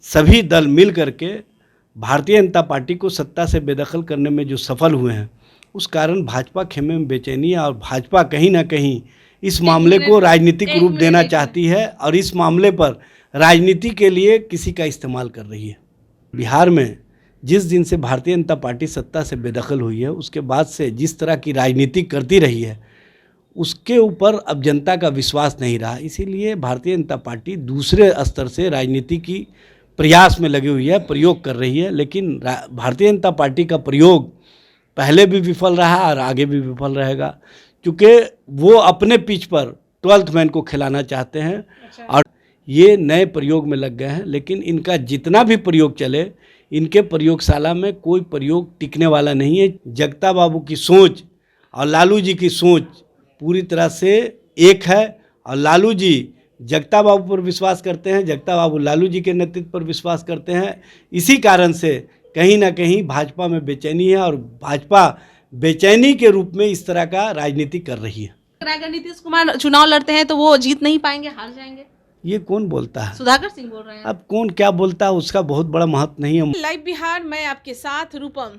सभी दल मिल करके भारतीय जनता पार्टी को सत्ता से बेदखल करने में जो सफल हुए हैं, उस कारण भाजपा खेमे में बेचैनी है और भाजपा कहीं ना कहीं इस मामले को राजनीतिक रूप देना चाहती है और इस मामले पर राजनीति के लिए किसी का इस्तेमाल कर रही है। बिहार में जिस दिन से भारतीय जनता पार्टी सत्ता से बेदखल हुई है, उसके बाद से जिस तरह की राजनीति करती रही है, उसके ऊपर अब जनता का विश्वास नहीं रहा। इसीलिए भारतीय जनता पार्टी दूसरे स्तर से राजनीति की प्रयास में लगी हुई है, प्रयोग कर रही है। लेकिन भारतीय जनता पार्टी का प्रयोग पहले भी विफल रहा और आगे भी विफल रहेगा, क्योंकि वो अपने पिच पर 12th मैन को खिलाना चाहते हैं और ये नए प्रयोग में लग गए हैं। लेकिन इनका जितना भी प्रयोग चले, इनके प्रयोगशाला में कोई प्रयोग टिकने वाला नहीं है। जगता बाबू की सोच और लालू जी की सोच पूरी तरह से एक है और लालू जी जगता बाबू पर विश्वास करते हैं, जगता बाबू लालू जी के नेतृत्व पर विश्वास करते हैं। इसी कारण से कहीं ना कहीं भाजपा में बेचैनी है और भाजपा बेचैनी के रूप में इस तरह का राजनीति कर रही है। अगर नीतीश कुमार चुनाव लड़ते हैं तो वो जीत नहीं पाएंगे, हार जाएंगे। ये कौन बोलता है? सुधाकर सिंह बोल रहे हैं। अब कौन क्या बोलता है उसका बहुत बड़ा महत्व नहीं है। लाइव बिहार, मैं आपके साथ रूपम।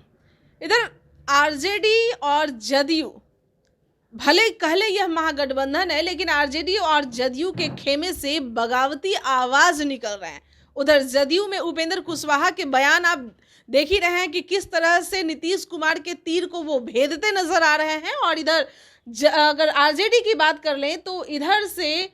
इधर आरजेडी और जदयू, भले कहले यह महागठबंधन है, लेकिन आरजेडी और जदयू के खेमे से बगावती आवाज निकल रहे हैं। उधर जदयू में उपेंद्र कुशवाहा के बयान आप देख ही रहे हैं कि किस तरह से नीतीश कुमार के तीर को वो भेदते नजर आ रहे हैं। और इधर अगर आरजेडी की बात कर लें तो इधर से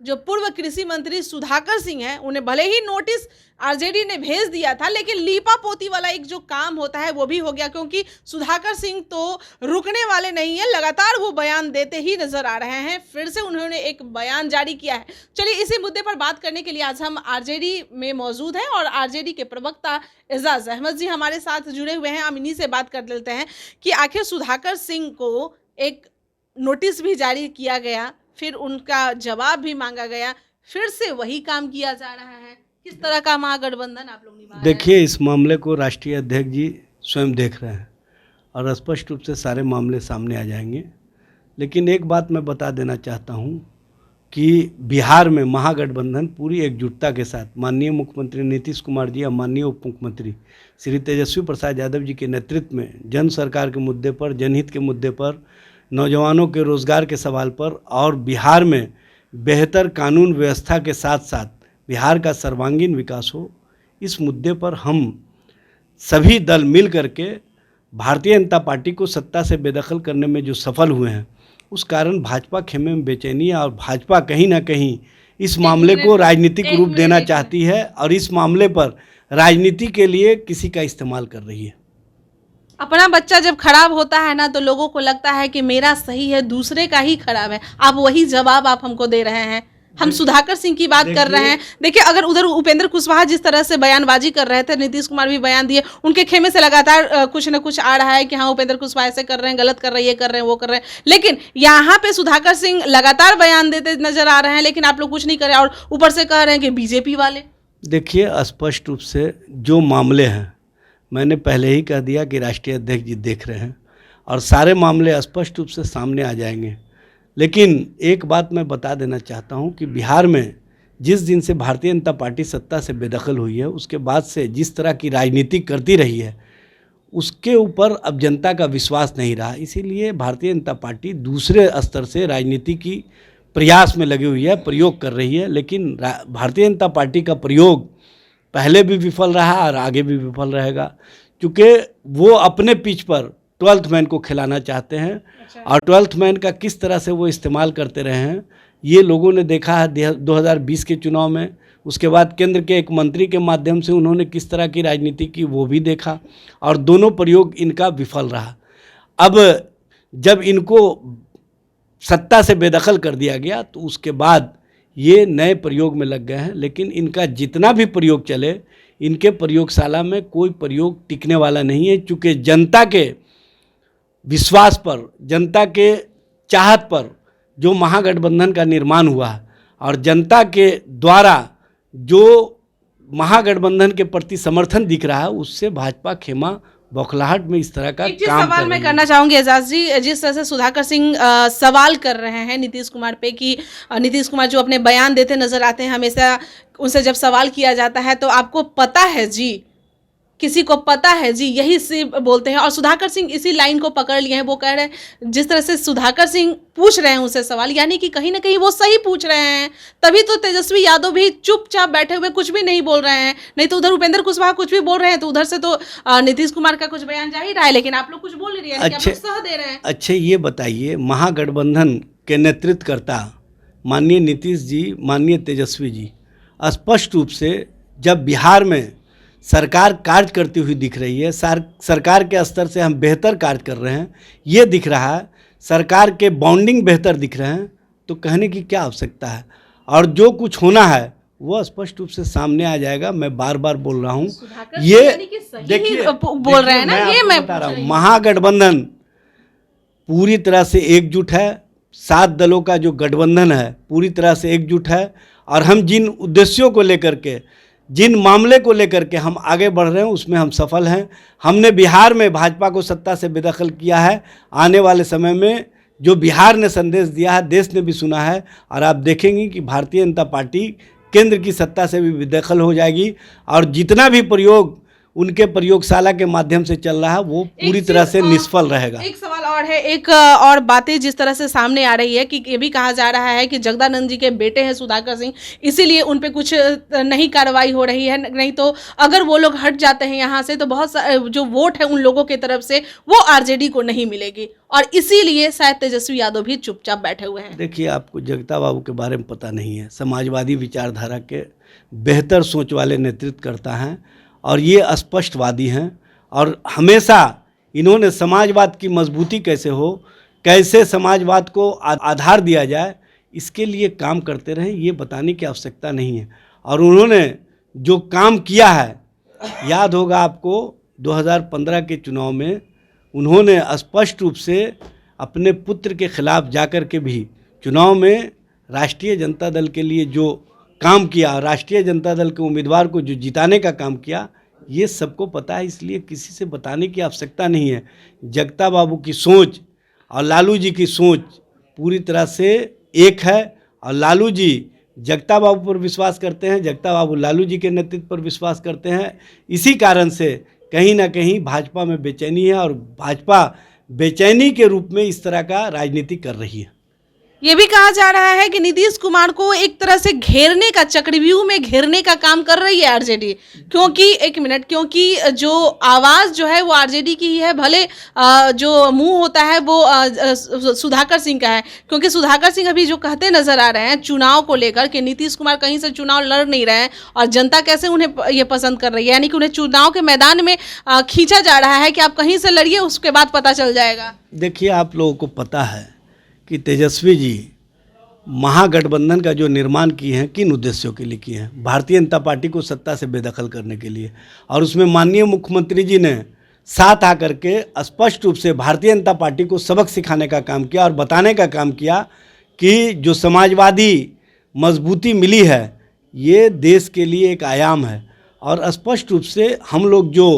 जो पूर्व कृषि मंत्री सुधाकर सिंह हैं, उन्हें भले ही नोटिस आरजेडी ने भेज दिया था, लेकिन लीपा पोती वाला एक जो काम होता है वो भी हो गया, क्योंकि सुधाकर सिंह तो रुकने वाले नहीं है, लगातार वो बयान देते ही नजर आ रहे हैं। फिर से उन्होंने एक बयान जारी किया है। चलिए इसी मुद्दे पर बात करने के लिए आज हम आरजेडी में मौजूद हैं और आरजेडी के प्रवक्ता एजाज अहमद जी हमारे साथ जुड़े हुए हैं। हम इन्हीं से बात कर लेते हैं कि आखिर सुधाकर सिंह को एक नोटिस भी जारी किया गया, फिर उनका जवाब भी मांगा गया, फिर से वही काम किया जा रहा है। किस तरह का महागठबंधन आप लोग निभा रहे हैं? देखिए, इस मामले को राष्ट्रीय अध्यक्ष जी स्वयं देख रहे हैं और स्पष्ट रूप से सारे मामले सामने आ जाएंगे। लेकिन एक बात मैं बता देना चाहता हूं कि बिहार में महागठबंधन पूरी एकजुटता के साथ माननीय मुख्यमंत्री नीतीश कुमार जी और माननीय उप मुख्यमंत्री श्री तेजस्वी प्रसाद यादव जी के नेतृत्व में जन सरकार के मुद्दे पर, जनहित के मुद्दे पर, नौजवानों के रोज़गार के सवाल पर और बिहार में बेहतर कानून व्यवस्था के साथ साथ बिहार का सर्वांगीण विकास हो, इस मुद्दे पर हम सभी दल मिल करके भारतीय जनता पार्टी को सत्ता से बेदखल करने में जो सफल हुए हैं, उस कारण भाजपा खेमे में बेचैनी है और भाजपा कहीं ना कहीं इस मामले को राजनीतिक रूप देना चाहती है और इस मामले पर राजनीति के लिए किसी का इस्तेमाल कर रही है। अपना बच्चा जब खराब होता है ना, तो लोगों को लगता है कि मेरा सही है, दूसरे का ही खराब है। आप वही जवाब आप हमको दे रहे हैं। हम सुधाकर सिंह की बात कर रहे हैं। देखिए, अगर उधर उपेंद्र कुशवाहा जिस तरह से बयानबाजी कर रहे थे, नीतीश कुमार भी बयान दिए, उनके खेमे से लगातार कुछ न कुछ आ रहा है कि हाँ उपेंद्र कुशवाहा ऐसे कर रहे हैं, गलत कर रहे हैं, ये कर रहे हैं, वो कर रहे हैं। लेकिन यहाँ पे सुधाकर सिंह लगातार बयान देते नजर आ रहे हैं, लेकिन आप लोग कुछ नहीं कर रहे हैं और ऊपर से कह रहे हैं कि बीजेपी वाले। देखिए, स्पष्ट रूप से जो मामले हैं, मैंने पहले ही कह दिया कि राष्ट्रीय अध्यक्ष जी देख रहे हैं और सारे मामले स्पष्ट रूप से सामने आ जाएंगे। लेकिन एक बात मैं बता देना चाहता हूं कि बिहार में जिस दिन से भारतीय जनता पार्टी सत्ता से बेदखल हुई है, उसके बाद से जिस तरह की राजनीति करती रही है, उसके ऊपर अब जनता का विश्वास नहीं रहा। इसीलिए भारतीय जनता पार्टी दूसरे स्तर से राजनीति की प्रयास में लगी हुई है, प्रयोग कर रही है। लेकिन भारतीय जनता पार्टी का प्रयोग पहले भी विफल रहा और आगे भी विफल रहेगा, क्योंकि वो अपने पिच पर 12th मैन को खिलाना चाहते हैं। और 12th मैन का किस तरह से वो इस्तेमाल करते रहे हैं, ये लोगों ने देखा है 2020 के चुनाव में। उसके बाद केंद्र के एक मंत्री के माध्यम से उन्होंने किस तरह की राजनीति की वो भी देखा और दोनों प्रयोग इनका विफल रहा। अब जब इनको सत्ता से बेदखल कर दिया गया तो उसके बाद ये नए प्रयोग में लग गए हैं। लेकिन इनका जितना भी प्रयोग चले, इनके प्रयोगशाला में कोई प्रयोग टिकने वाला नहीं है, चूँकि जनता के विश्वास पर, जनता के चाहत पर जो महागठबंधन का निर्माण हुआ और जनता के द्वारा जो महागठबंधन के प्रति समर्थन दिख रहा है, उससे भाजपा खेमा बौखलाहट में इस तरह का एक चीज काम सवाल कर मैं रही करना चाहूंगी एजाज जी, जिस तरह से सुधाकर सिंह सवाल कर रहे हैं नीतीश कुमार पे कि नीतीश कुमार जो अपने बयान देते नजर आते हैं हमेशा, उनसे जब सवाल किया जाता है तो आपको पता है जी, किसी को पता है जी, यही से बोलते हैं। और सुधाकर सिंह इसी लाइन को पकड़ लिए हैं। वो कह रहे हैं जिस तरह से सुधाकर सिंह पूछ रहे हैं उनसे सवाल, यानी कि कहीं ना कहीं वो सही पूछ रहे हैं, तभी तो तेजस्वी यादव भी चुपचाप बैठे हुए कुछ भी नहीं बोल रहे हैं। नहीं तो उधर उपेंद्र कुशवाहा कुछ भी बोल रहे हैं तो उधर से तो नीतीश कुमार का कुछ बयान जा ही रहा है, लेकिन आप लोग कुछ बोल नहीं रहे हैं, आप लोग सह दे रहे हैं। अच्छे ये बताइए, महागठबंधन के नेतृत्वकर्ता माननीय नीतीश जी, माननीय तेजस्वी जी स्पष्ट रूप से जब बिहार में सरकार कार्य करती हुई दिख रही है, सरकार के स्तर से हम बेहतर कार्य कर रहे हैं, ये दिख रहा है, सरकार के बॉन्डिंग बेहतर दिख रहे हैं, तो कहने की क्या आवश्यकता है। और जो कुछ होना है वो स्पष्ट रूप से सामने आ जाएगा। मैं बार बार बोल रहा हूँ, ये देखिए बोल रहे हैं ना, ये मैं बता रहा हूँ, महागठबंधन पूरी तरह से एकजुट है। 7 दलों का जो गठबंधन है पूरी तरह से एकजुट है, और हम जिन उद्देश्यों को लेकर के, जिन मामले को लेकर के हम आगे बढ़ रहे हैं उसमें हम सफल हैं। हमने बिहार में भाजपा को सत्ता से बेदखल किया है। आने वाले समय में जो बिहार ने संदेश दिया है देश ने भी सुना है, और आप देखेंगे कि भारतीय जनता पार्टी केंद्र की सत्ता से भी बेदखल हो जाएगी, और जितना भी प्रयोग उनके प्रयोगशाला के माध्यम से चल रहा है वो पूरी तरह से निष्फल रहेगा। एक सवाल और है, एक और बातें जिस तरह से सामने आ रही है कि ये भी कहा जा रहा है कि जगदानंद जी के बेटे हैं सुधाकर सिंह, इसीलिए उन पे कुछ नहीं कार्रवाई हो रही है, नहीं तो अगर वो लोग हट जाते हैं यहाँ से तो बहुत जो वोट है उन लोगों की तरफ से वो आरजेडी को नहीं मिलेगी, और इसीलिए शायद तेजस्वी यादव भी चुपचाप बैठे हुए हैं। देखिए, आपको जगता बाबू के बारे में पता नहीं है। समाजवादी विचारधारा के बेहतर सोच वाले नेतृत्वकर्ता हैं और ये स्पष्टवादी हैं, और हमेशा इन्होंने समाजवाद की मजबूती कैसे हो, कैसे समाजवाद को आधार दिया जाए, इसके लिए काम करते रहे, ये बताने की आवश्यकता नहीं है। और उन्होंने जो काम किया है, याद होगा आपको 2015 के चुनाव में उन्होंने स्पष्ट रूप से अपने पुत्र के खिलाफ जाकर के भी चुनाव में राष्ट्रीय जनता दल के लिए जो काम किया, राष्ट्रीय जनता दल के उम्मीदवार को जो जिताने का काम किया, ये सबको पता है, इसलिए किसी से बताने की आवश्यकता नहीं है। जगता बाबू की सोच और लालू जी की सोच पूरी तरह से एक है, और लालू जी जगता बाबू पर विश्वास करते हैं, जगता बाबू लालू जी के नेतृत्व पर विश्वास करते हैं। इसी कारण से कहीं ना कहीं भाजपा में बेचैनी है, और भाजपा बेचैनी के रूप में इस तरह का राजनीति कर रही है। ये भी कहा जा रहा है कि नीतीश कुमार को एक तरह से घेरने का, चक्रव्यूह में घेरने का काम कर रही है आरजेडी, क्योंकि जो आवाज़ जो है वो आरजेडी की ही है, भले जो मुंह होता है वो सुधाकर सिंह का है, क्योंकि सुधाकर सिंह अभी जो कहते नजर आ रहे हैं चुनाव को लेकर कि नीतीश कुमार कहीं से चुनाव लड़ नहीं रहे हैं और जनता कैसे उन्हें ये पसंद कर रही है, यानी कि उन्हें चुनाव के मैदान में खींचा जा रहा है कि आप कहीं से लड़िए, उसके बाद पता चल जाएगा। देखिए, आप लोगों को पता है कि तेजस्वी जी महागठबंधन का जो निर्माण किए हैं किन उद्देश्यों के लिए किए हैं, भारतीय जनता पार्टी को सत्ता से बेदखल करने के लिए, और उसमें माननीय मुख्यमंत्री जी ने साथ आकर के स्पष्ट रूप से भारतीय जनता पार्टी को सबक सिखाने का काम किया और बताने का काम किया कि जो समाजवादी मजबूती मिली है ये देश के लिए एक आयाम है, और स्पष्ट रूप से हम लोग जो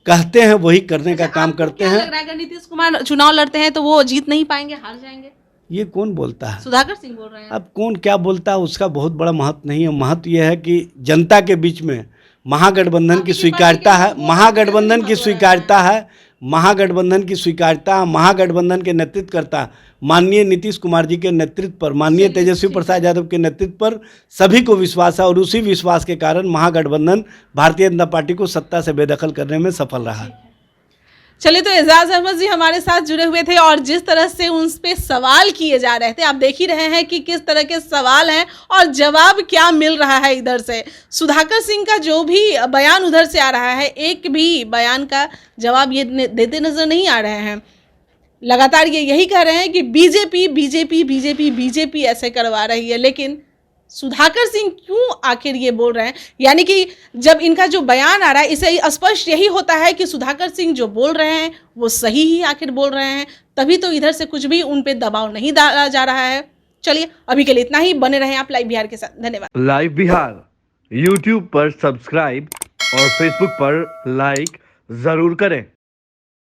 कहते हैं वही करने का काम करते हैं। लग रहा है अगर नीतीश कुमार चुनाव लड़ते हैं तो वो जीत नहीं पाएंगे, हार जाएंगे? ये कौन बोलता है? सुधाकर सिंह बोल रहे हैं। अब कौन क्या बोलता है उसका बहुत बड़ा महत्व नहीं है। महत्व यह है कि जनता के बीच में महागठबंधन की स्वीकार्यता है, महागठबंधन की स्वीकार्यता है, महागठबंधन की स्वीकार्यता, महागठबंधन के नेतृत्वकर्ता माननीय नीतीश कुमार जी के नेतृत्व पर, माननीय तेजस्वी प्रसाद यादव के नेतृत्व पर सभी को विश्वास है, और उसी विश्वास के कारण महागठबंधन भारतीय जनता पार्टी को सत्ता से बेदखल करने में सफल रहा। चलिए, तो एजाज अहमद जी हमारे साथ जुड़े हुए थे और जिस तरह से उन पे सवाल किए जा रहे थे, आप देख ही रहे हैं कि किस तरह के सवाल हैं और जवाब क्या मिल रहा है इधर से। सुधाकर सिंह का जो भी बयान उधर से आ रहा है, एक भी बयान का जवाब ये देते नजर नहीं आ रहे हैं। लगातार ये यही कह रहे हैं कि बीजेपी बीजेपी बीजेपी बीजेपी ऐसे करवा रही है, लेकिन सुधाकर सिंह क्यों आखिर ये बोल रहे हैं? यानी कि जब इनका जो बयान आ रहा है इसे स्पष्ट यही होता है कि सुधाकर सिंह जो बोल रहे हैं वो सही ही आखिर बोल रहे हैं, तभी तो इधर से कुछ भी उन पे दबाव नहीं डाला जा रहा है। चलिए, अभी के लिए इतना ही। बने रहें आप लाइव बिहार के साथ। धन्यवाद। लाइव बिहार यूट्यूब पर सब्सक्राइब और फेसबुक पर लाइक जरूर करें।